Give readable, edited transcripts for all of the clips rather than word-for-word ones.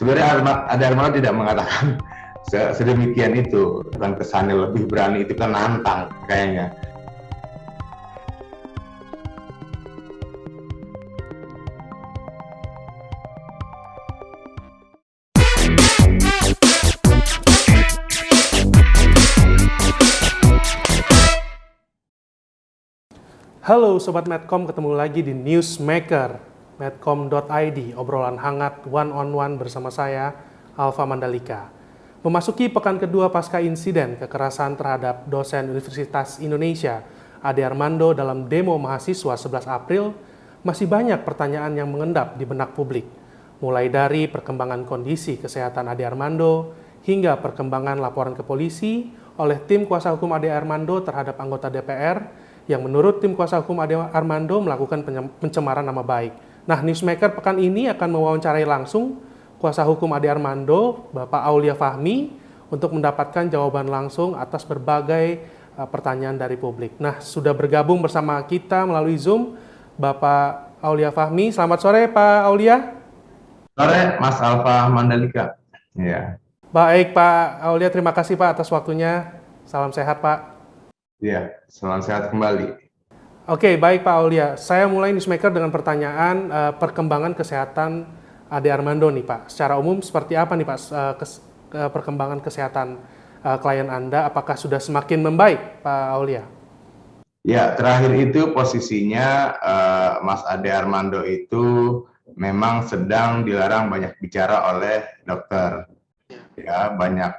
sebenarnya Ade Armando tidak mengatakan sedemikian itu, dan kesannya lebih berani itu kan nantang kayaknya. Halo Sobat Medcom, ketemu lagi di Newsmaker, medcom.id, obrolan hangat one-on-one bersama saya, Alfa Mandalika. Memasuki pekan kedua pasca insiden kekerasan terhadap dosen Universitas Indonesia, Ade Armando dalam demo mahasiswa 11 April, masih banyak pertanyaan yang mengendap di benak publik. Mulai dari perkembangan kondisi kesehatan Ade Armando, hingga perkembangan laporan ke polisi oleh tim kuasa hukum Ade Armando terhadap anggota DPR, yang menurut tim kuasa hukum Ade Armando melakukan pencemaran nama baik. Nah, Newsmaker pekan ini akan mewawancarai langsung kuasa hukum Ade Armando, Bapak Aulia Fahmi, untuk mendapatkan jawaban langsung atas berbagai pertanyaan dari publik. Nah, sudah bergabung bersama kita melalui Zoom, Bapak Aulia Fahmi. Selamat sore, Pak Aulia. Sore, Mas Alfa Mandalika. Ya. Baik, Pak Aulia, terima kasih Pak atas waktunya. Salam sehat, Pak. Iya, selamat sehat kembali. Oke, baik Pak Aulia. Saya mulai Newsmaker dengan pertanyaan perkembangan kesehatan Ade Armando nih Pak. Secara umum seperti apa nih Pak perkembangan kesehatan klien Anda? Apakah sudah semakin membaik Pak Aulia? Ya, terakhir itu posisinya Mas Ade Armando itu memang sedang dilarang banyak bicara oleh dokter. Ya,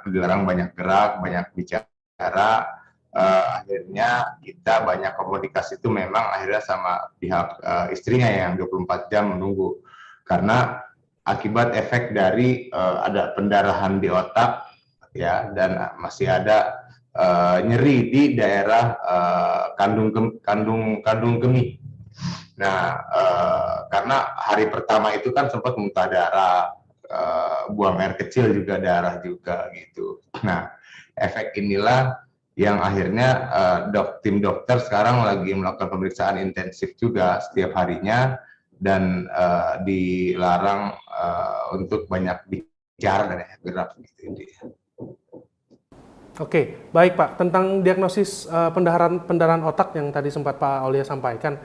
dilarang banyak gerak, banyak bicara. Akhirnya kita banyak komunikasi itu memang akhirnya sama pihak istrinya yang 24 jam menunggu, karena akibat efek dari ada pendarahan di otak ya, dan masih ada nyeri di daerah kandung kemih. Nah, karena hari pertama itu kan sempat muntah darah, buang air kecil juga, darah juga gitu. Nah, efek inilah yang akhirnya tim dokter sekarang lagi melakukan pemeriksaan intensif juga setiap harinya, dan dilarang untuk banyak bicara dan gerak gitu. Oke, baik Pak. Tentang diagnosis pendarahan otak yang tadi sempat Pak Aulia sampaikan,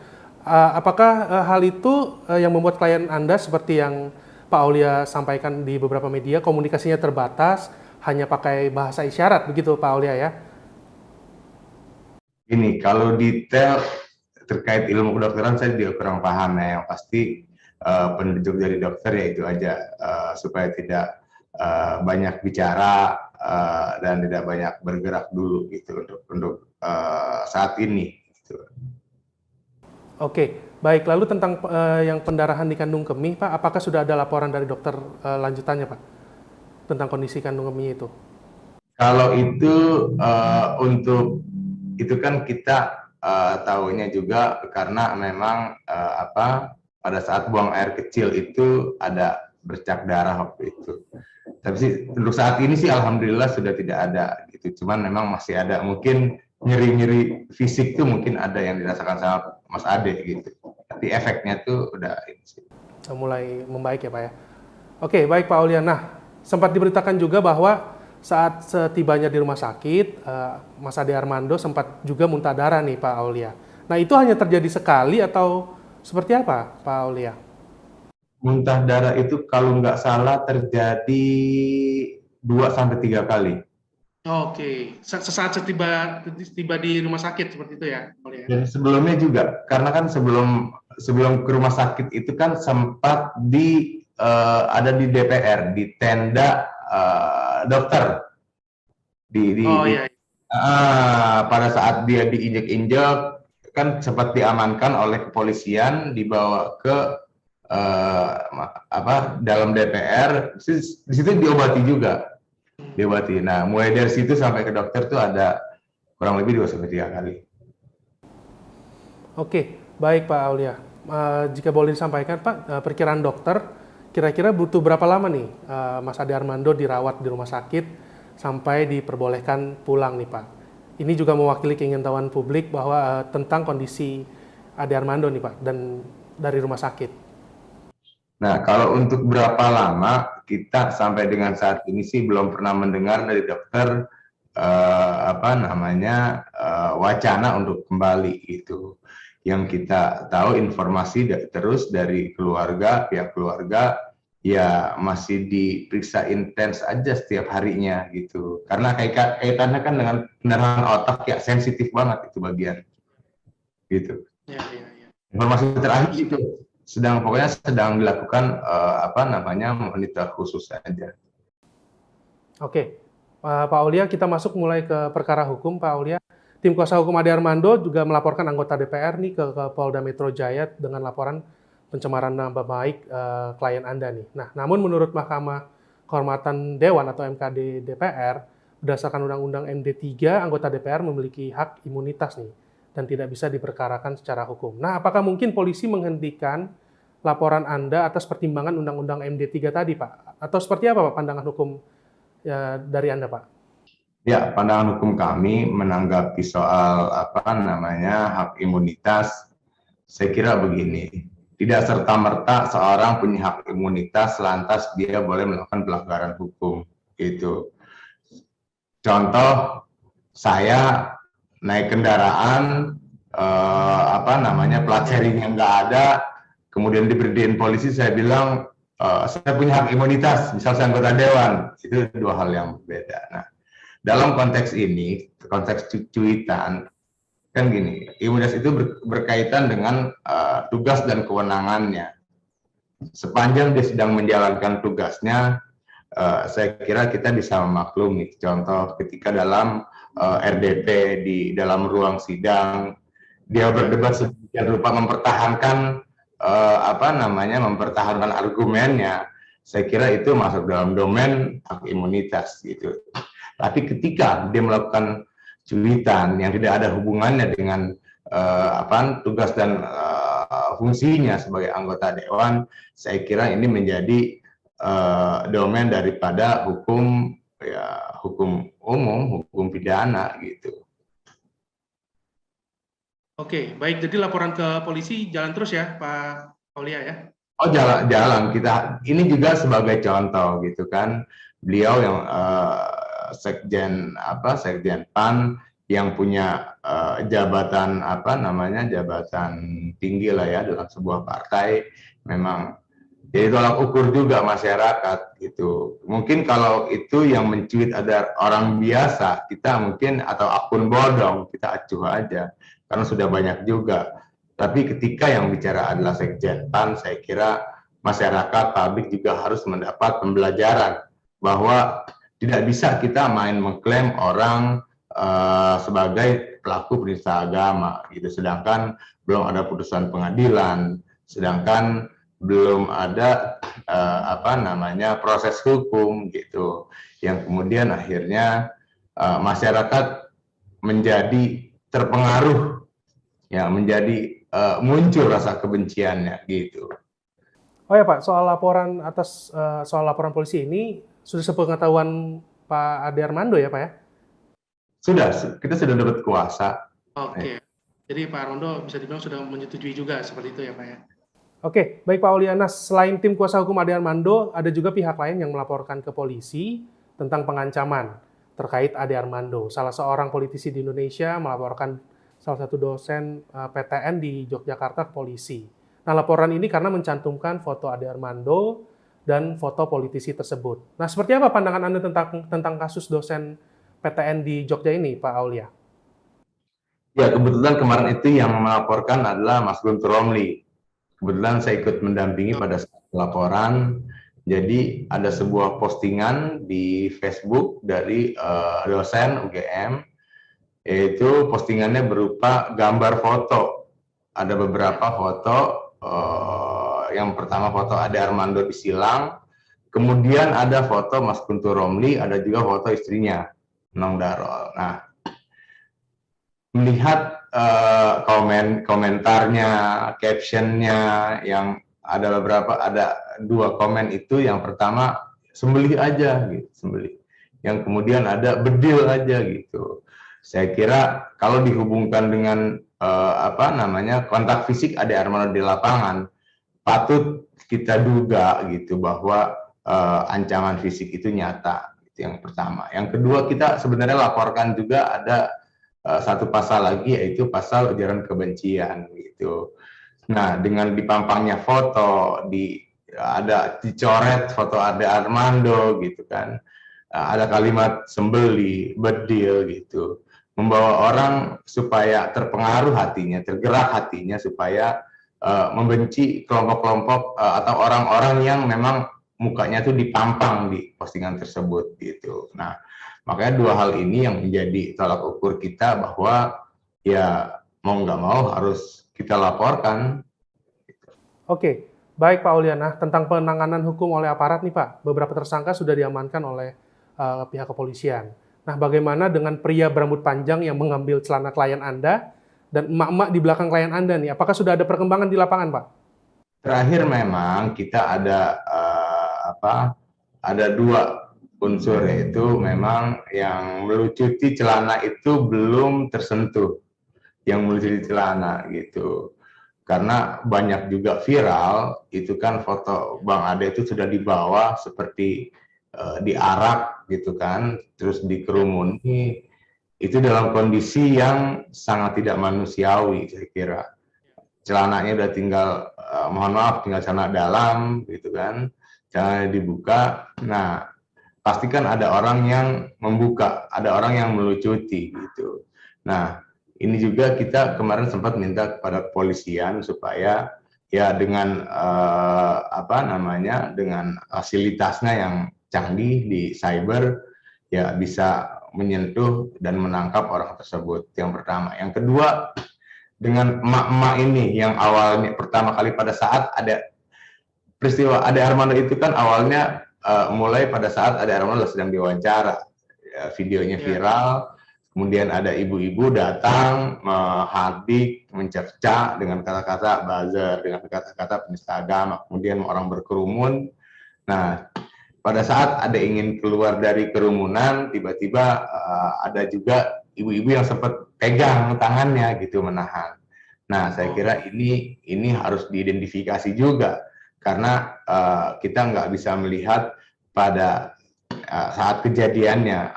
apakah hal itu yang membuat klien Anda seperti yang Pak Aulia sampaikan di beberapa media, komunikasinya terbatas, hanya pakai bahasa isyarat begitu Pak Aulia ya? Ini kalau detail terkait ilmu kedokteran saya juga kurang paham ya. Yang pasti penunjuk dari dokter ya itu aja, supaya tidak banyak bicara dan tidak banyak bergerak dulu gitu untuk saat ini. Gitu. Oke, baik. Lalu tentang yang pendarahan di kandung kemih, Pak, apakah sudah ada laporan dari dokter lanjutannya, Pak, tentang kondisi kandung kemih itu? Kalau itu untuk itu kan kita tahunya juga karena memang pada saat buang air kecil itu ada bercak darah waktu itu. Tapi sih untuk saat ini sih alhamdulillah sudah tidak ada gitu. Cuman memang masih ada mungkin nyeri-nyeri fisik tuh mungkin ada yang dirasakan sama Mas Ade gitu. Tapi efeknya tuh udah ini sih. Mulai membaik ya Pak ya. Oke, baik Pak Aulia. Nah, sempat diberitakan juga bahwa saat setibanya di rumah sakit, Mas Ade Armando sempat juga muntah darah nih Pak Aulia. Nah, itu hanya terjadi sekali atau seperti apa Pak Aulia? Muntah darah itu kalau nggak salah terjadi 2 sampai 3 kali. Oke, sesaat tiba di rumah sakit seperti itu ya, Aulia? Dan sebelumnya juga, karena kan sebelum ke rumah sakit itu kan sempat ada di DPR, di tenda dokter. Iya. Pada saat dia diinjek-injek, kan sempat diamankan oleh kepolisian, dibawa ke dalam DPR, di situ diobati juga. Diobati. Nah, mulai dari situ sampai ke dokter tuh ada kurang lebih 2 sampai 3 kali. Oke, baik Pak Aulia. Jika boleh disampaikan Pak, perkiraan dokter, kira-kira butuh berapa lama nih Mas Ade Armando dirawat di rumah sakit sampai diperbolehkan pulang nih Pak? Ini juga mewakili keingintahuan publik bahwa tentang kondisi Ade Armando nih Pak, dan dari rumah sakit. Nah, kalau untuk berapa lama, kita sampai dengan saat ini sih belum pernah mendengar dari dokter wacana untuk kembali itu. Yang kita tahu informasi terus dari keluarga, pihak keluarga, ya masih diperiksa intens aja setiap harinya gitu. Karena kaitannya kan dengan pendarahan otak ya sensitif banget itu bagian gitu. Ya, ya, ya. Informasi terakhir itu pokoknya sedang dilakukan monitor khusus saja. Oke, Pak Aulia, kita masuk mulai ke perkara hukum, Pak Aulia. Tim kuasa hukum Ade Armando juga melaporkan anggota DPR nih ke Polda Metro Jaya dengan laporan pencemaran nama baik klien Anda nih. Nah, namun menurut Mahkamah Kehormatan Dewan atau MKD DPR, berdasarkan Undang-Undang MD 3, anggota DPR memiliki hak imunitas nih dan tidak bisa diperkarakan secara hukum. Nah, apakah mungkin polisi menghentikan laporan Anda atas pertimbangan Undang-Undang MD 3 tadi, Pak? Atau seperti apa, Pak, pandangan hukum dari Anda, Pak? Ya, pandangan hukum kami menanggapi soal hak imunitas, saya kira begini, tidak serta-merta seorang punya hak imunitas lantas dia boleh melakukan pelanggaran hukum. Itu. Contoh, saya naik kendaraan, plat serinya nggak ada, kemudian diberhentiin polisi, saya bilang, saya punya hak imunitas, misal saya anggota dewan, itu dua hal yang berbeda. Nah, dalam konteks ini, konteks cuitan, kan gini, imunitas itu berkaitan dengan tugas dan kewenangannya. Sepanjang dia sedang menjalankan tugasnya, saya kira kita bisa memaklumi. Contoh, ketika dalam RDP di dalam ruang sidang, dia berdebat sedemikian rupa mempertahankan mempertahankan argumennya, saya kira itu masuk dalam domain hak imunitas gitu. Tapi ketika dia melakukan cuitan yang tidak ada hubungannya dengan tugas dan fungsinya sebagai anggota dewan, saya kira ini menjadi domain daripada hukum umum, hukum pidana gitu. Oke, baik. Jadi laporan ke polisi jalan terus ya, Pak Aulia ya? Oh, jalan. Kita ini juga sebagai contoh gitu kan. Beliau yang sekjen PAN yang punya jabatan jabatan tinggi lah ya dalam sebuah partai, memang jadi tolak ukur juga masyarakat gitu. Mungkin kalau itu yang mencuit ada orang biasa, kita mungkin atau akun bodong kita acuh aja karena sudah banyak juga. Tapi ketika yang bicara adalah sekjen PAN, saya kira masyarakat, publik juga harus mendapat pembelajaran bahwa tidak bisa kita main mengklaim orang sebagai pelaku penista agama gitu, sedangkan belum ada putusan pengadilan, sedangkan belum ada proses hukum gitu, yang kemudian akhirnya masyarakat menjadi terpengaruh, ya menjadi muncul rasa kebenciannya gitu. Oh ya Pak, soal laporan polisi ini sudah sepengetahuan Pak Ade Armando ya Pak ya? Sudah, kita sudah dapat kuasa. Oke, jadi Pak Armando bisa dibilang sudah menyetujui juga seperti itu ya Pak ya? Oke, baik Pak Auliana, selain tim kuasa hukum Ade Armando, ada juga pihak lain yang melaporkan ke polisi tentang pengancaman terkait Ade Armando. Salah seorang politisi di Indonesia melaporkan salah satu dosen PTN di Yogyakarta ke polisi. Nah, laporan ini karena mencantumkan foto Ade Armando dan foto politisi tersebut. Nah, seperti apa pandangan Anda tentang kasus dosen PTN di Jogja ini, Pak Aulia? Ya, kebetulan kemarin itu yang melaporkan adalah Mas Guntur Romli. Kebetulan saya ikut mendampingi pada saat laporan. Jadi ada sebuah postingan di Facebook dari dosen UGM, yaitu postingannya berupa gambar foto. Ada beberapa foto, yang pertama foto Ade Armando disilang, kemudian ada foto Mas Guntur Romli, ada juga foto istrinya, Nong Darol. Nah, melihat komentarnya, captionnya, yang ada dua komen itu. Yang pertama, sembelih aja gitu, sembelih. Yang kemudian ada bedil aja gitu. Saya kira kalau dihubungkan dengan kontak fisik Ade Armando di lapangan, patut kita duga gitu bahwa ancaman fisik itu nyata. Itu yang pertama. Yang kedua, kita sebenarnya laporkan juga ada satu pasal lagi, yaitu pasal ujaran kebencian gitu. Nah, dengan dipampangnya foto, ada dicoret foto Ade Armando gitu kan, ada kalimat sembeli, bedil gitu, membawa orang supaya terpengaruh hatinya, tergerak hatinya supaya membenci kelompok-kelompok atau orang-orang yang memang mukanya tuh dipampang di postingan tersebut gitu. Nah, makanya dua hal ini yang menjadi tolak ukur kita bahwa ya mau nggak mau harus kita laporkan. Oke, baik Pak Aulia. Tentang penanganan hukum oleh aparat nih Pak, beberapa tersangka sudah diamankan oleh pihak kepolisian. Nah, bagaimana dengan pria berambut panjang yang mengambil celana klien Anda dan emak-emak di belakang klien Anda nih? Apakah sudah ada perkembangan di lapangan, Pak? Terakhir memang kita ada dua unsur, yaitu memang yang melucuti celana itu belum tersentuh, yang melucuti celana gitu. Karena banyak juga viral itu kan foto Bang Ade itu sudah dibawa seperti diarak gitu kan, terus dikerumuni, itu dalam kondisi yang sangat tidak manusiawi saya kira. Celananya udah tinggal, mohon maaf, tinggal celana dalam gitu kan, celananya dibuka. Nah, pastikan ada orang yang membuka, ada orang yang melucuti gitu. Nah, ini juga kita kemarin sempat minta kepada kepolisian supaya ya dengan dengan fasilitasnya yang canggih di cyber ya bisa menyentuh dan menangkap orang tersebut. Yang pertama. Yang kedua, dengan emak-emak ini yang awalnya pertama kali pada saat ada peristiwa Ade Armando itu kan awalnya mulai pada saat Ade Armando sedang diwawancara, videonya viral, kemudian ada ibu-ibu datang menghardik, mencerca dengan kata-kata buzzer, dengan kata-kata penista agama, kemudian orang berkerumun. Nah, pada saat ada ingin keluar dari kerumunan, tiba-tiba ada juga ibu-ibu yang sempat pegang tangannya gitu, menahan. Nah, saya kira ini harus diidentifikasi juga karena kita nggak bisa melihat pada saat kejadiannya,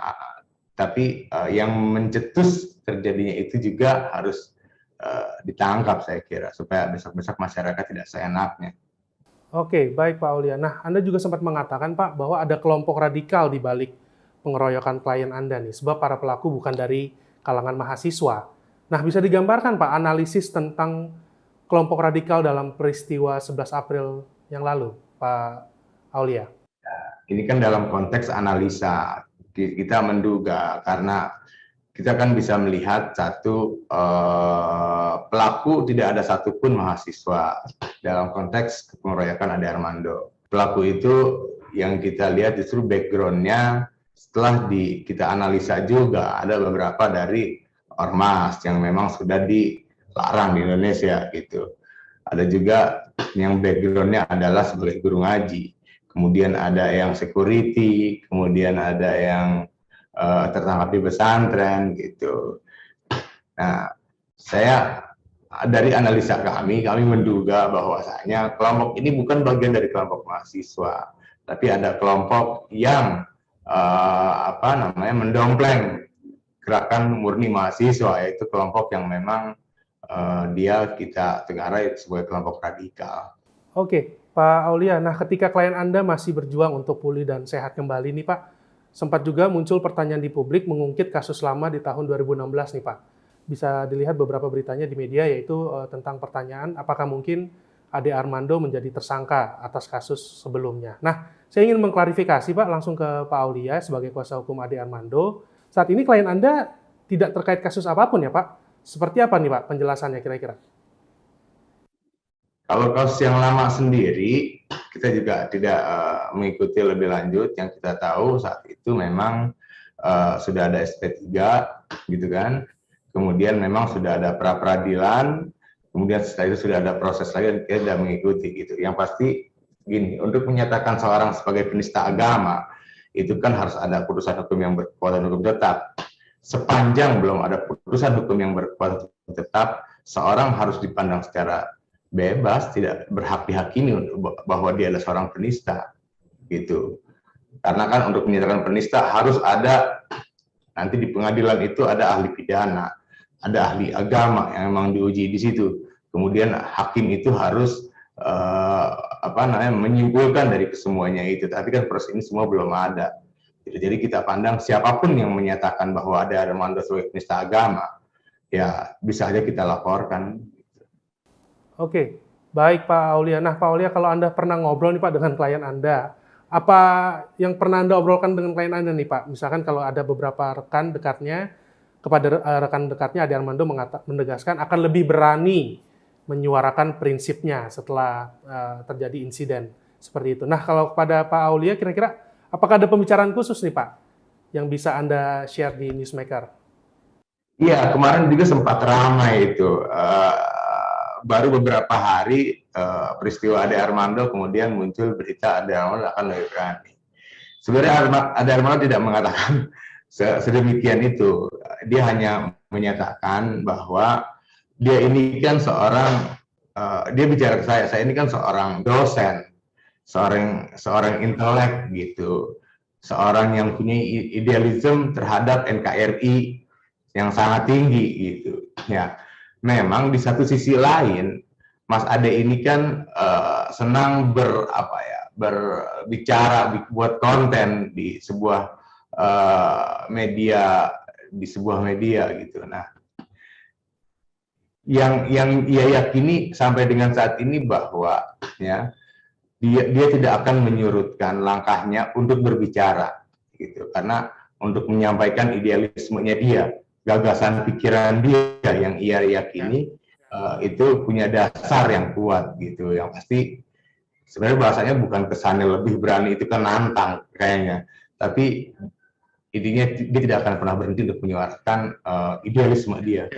tapi yang mencetus terjadinya itu juga harus ditangkap saya kira supaya besok-besok masyarakat tidak seenaknya. Oke, baik Pak Aulia. Nah, Anda juga sempat mengatakan Pak bahwa ada kelompok radikal di balik pengeroyokan klien Anda nih, sebab para pelaku bukan dari kalangan mahasiswa. Nah, bisa digambarkan Pak analisis tentang kelompok radikal dalam peristiwa 11 April yang lalu, Pak Aulia? Ini kan dalam konteks analisa, kita menduga karena kita kan bisa melihat satu pelaku tidak ada satupun mahasiswa dalam konteks pengeroyokan Ade Armando. Pelaku itu yang kita lihat justru background-nya setelah kita analisa juga ada beberapa dari ormas yang memang sudah dilarang di Indonesia gitu. Ada juga yang background-nya adalah sebagai guru ngaji. Kemudian ada yang security, kemudian ada yang tertangkap di pesantren gitu. Nah, saya dari analisa kami menduga bahwasanya kelompok ini bukan bagian dari kelompok mahasiswa, tapi ada kelompok yang mendompleng gerakan murni mahasiswa, yaitu kelompok yang memang kita tegarai sebagai kelompok radikal. Oke, Pak Aulia. Nah, ketika klien Anda masih berjuang untuk pulih dan sehat kembali nih Pak, sempat juga muncul pertanyaan di publik mengungkit kasus lama di tahun 2016 nih Pak. Bisa dilihat beberapa beritanya di media, yaitu tentang pertanyaan apakah mungkin Ade Armando menjadi tersangka atas kasus sebelumnya. Nah, saya ingin mengklarifikasi Pak langsung ke Pak Aulia sebagai kuasa hukum Ade Armando. Saat ini klien Anda tidak terkait kasus apapun ya Pak? Seperti apa nih Pak penjelasannya kira-kira? Kalau kasus yang lama sendiri, kita juga tidak mengikuti lebih lanjut. Yang kita tahu saat itu memang sudah ada SP3, gitu kan. Kemudian memang sudah ada pra-peradilan, kemudian setelah itu sudah ada proses lagi dan kita tidak mengikuti gitu. Yang pasti gini, untuk menyatakan seorang sebagai penista agama, itu kan harus ada putusan hukum yang berkekuatan hukum tetap. Sepanjang belum ada putusan hukum yang berkekuatan hukum tetap, seorang harus dipandang secara bebas, tidak berhak dihakimi bahwa dia adalah seorang penista, gitu. Karena kan untuk menyatakan penista harus ada, nanti di pengadilan itu ada ahli pidana, ada ahli agama yang memang diuji di situ. Kemudian hakim itu harus menyimpulkan dari kesemuanya itu. Tapi kan proses ini semua belum ada. Jadi kita pandang siapapun yang menyatakan bahwa Ade Armando sebagai penista agama, ya bisa aja kita laporkan. Oke, baik Pak Aulia. Nah Pak Aulia, kalau Anda pernah ngobrol nih Pak dengan klien Anda, apa yang pernah Anda obrolkan dengan klien Anda nih Pak? Misalkan kalau ada beberapa rekan dekatnya, kepada rekan dekatnya Ade Armando menegaskan akan lebih berani menyuarakan prinsipnya setelah terjadi insiden seperti itu. Nah kalau kepada Pak Aulia, kira-kira apakah ada pembicaraan khusus nih Pak yang bisa Anda share di Newsmaker? Iya, kemarin juga sempat ramai itu. Baru beberapa hari peristiwa Ade Armando, kemudian muncul berita Ade Armando akan lebih berani. Sebenarnya Ade Armando tidak mengatakan sedemikian itu. Dia hanya menyatakan bahwa dia ini kan dia bicara ke saya ini kan seorang dosen, seorang intelek gitu, seorang yang punya idealisme terhadap NKRI yang sangat tinggi gitu. Ya, memang di satu sisi lain, Mas Ade ini kan senang berbicara, buat konten di sebuah media gitu. Nah, yang ia yakini sampai dengan saat ini bahwa ya dia tidak akan menyurutkan langkahnya untuk berbicara gitu, karena untuk menyampaikan idealismenya dia, gagasan pikiran dia yang ia yakini itu punya dasar yang kuat gitu. Yang pasti sebenarnya bahasanya bukan kesannya lebih berani, itu kan nantang kayaknya, tapi intinya dia tidak akan pernah berhenti untuk menyuarakan idealisme dia.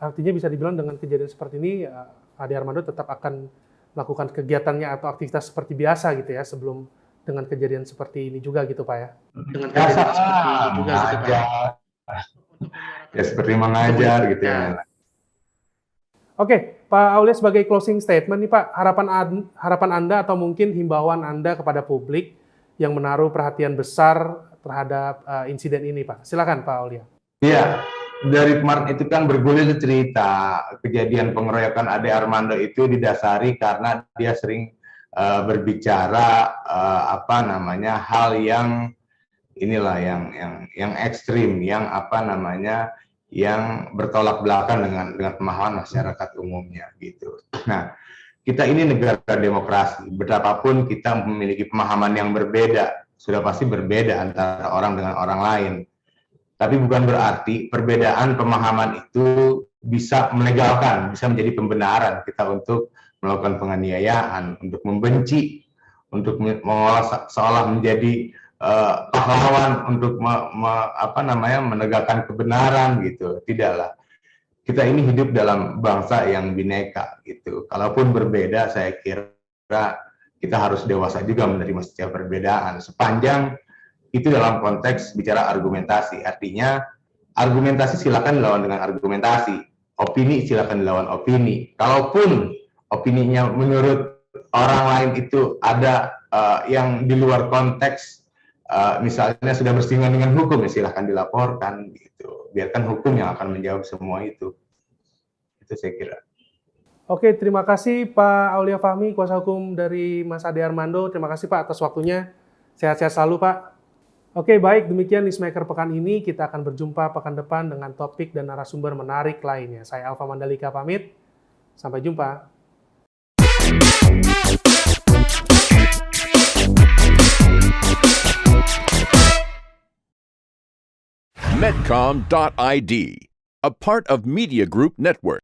Artinya bisa dibilang dengan kejadian seperti ini, Ade Armando tetap akan melakukan kegiatannya atau aktivitas seperti biasa gitu ya, sebelum dengan kejadian seperti ini juga gitu Pak ya? Dengan kejadian seperti ini juga gitu Pak ya? Ya seperti mengajar gitu ya. Oke, Pak Aulia, sebagai closing statement nih Pak, harapan Anda atau mungkin himbauan Anda kepada publik yang menaruh perhatian besar terhadap insiden ini Pak. Silakan Pak Aulia. Iya, dari kemarin itu kan bergulir cerita kejadian pengeroyokan Ade Armando itu didasari karena dia sering berbicara hal yang inilah yang ekstrim, yang bertolak belakang dengan pemahaman masyarakat umumnya gitu. Nah, kita ini negara demokrasi, betapapun kita memiliki pemahaman yang berbeda, sudah pasti berbeda antara orang dengan orang lain. Tapi bukan berarti perbedaan pemahaman itu bisa melegalkan, bisa menjadi pembenaran kita untuk melakukan penganiayaan, untuk membenci, untuk seolah menjadi pahlawan untuk menegakkan kebenaran gitu. Tidaklah. Kita ini hidup dalam bangsa yang bineka gitu. Kalaupun berbeda, saya kira kita harus dewasa juga menerima setiap perbedaan, sepanjang itu dalam konteks bicara argumentasi. Artinya argumentasi silakan dilawan dengan argumentasi, opini silakan dilawan opini. Kalaupun opininya menurut orang lain itu ada yang di luar konteks, misalnya sudah bersinggungan dengan hukum, ya silakan dilaporkan gitu. Biarkan hukum yang akan menjawab semua itu. Itu saya kira. Oke, terima kasih Pak Aulia Fahmi, kuasa hukum dari Mas Ade Armando. Terima kasih Pak atas waktunya. Sehat-sehat selalu Pak. Oke, baik, demikian Newsmaker pekan ini. Kita akan berjumpa pekan depan dengan topik dan narasumber menarik lainnya. Saya Alfa Mandalika pamit. Sampai jumpa. Medcom.id, a part of Media Group Network.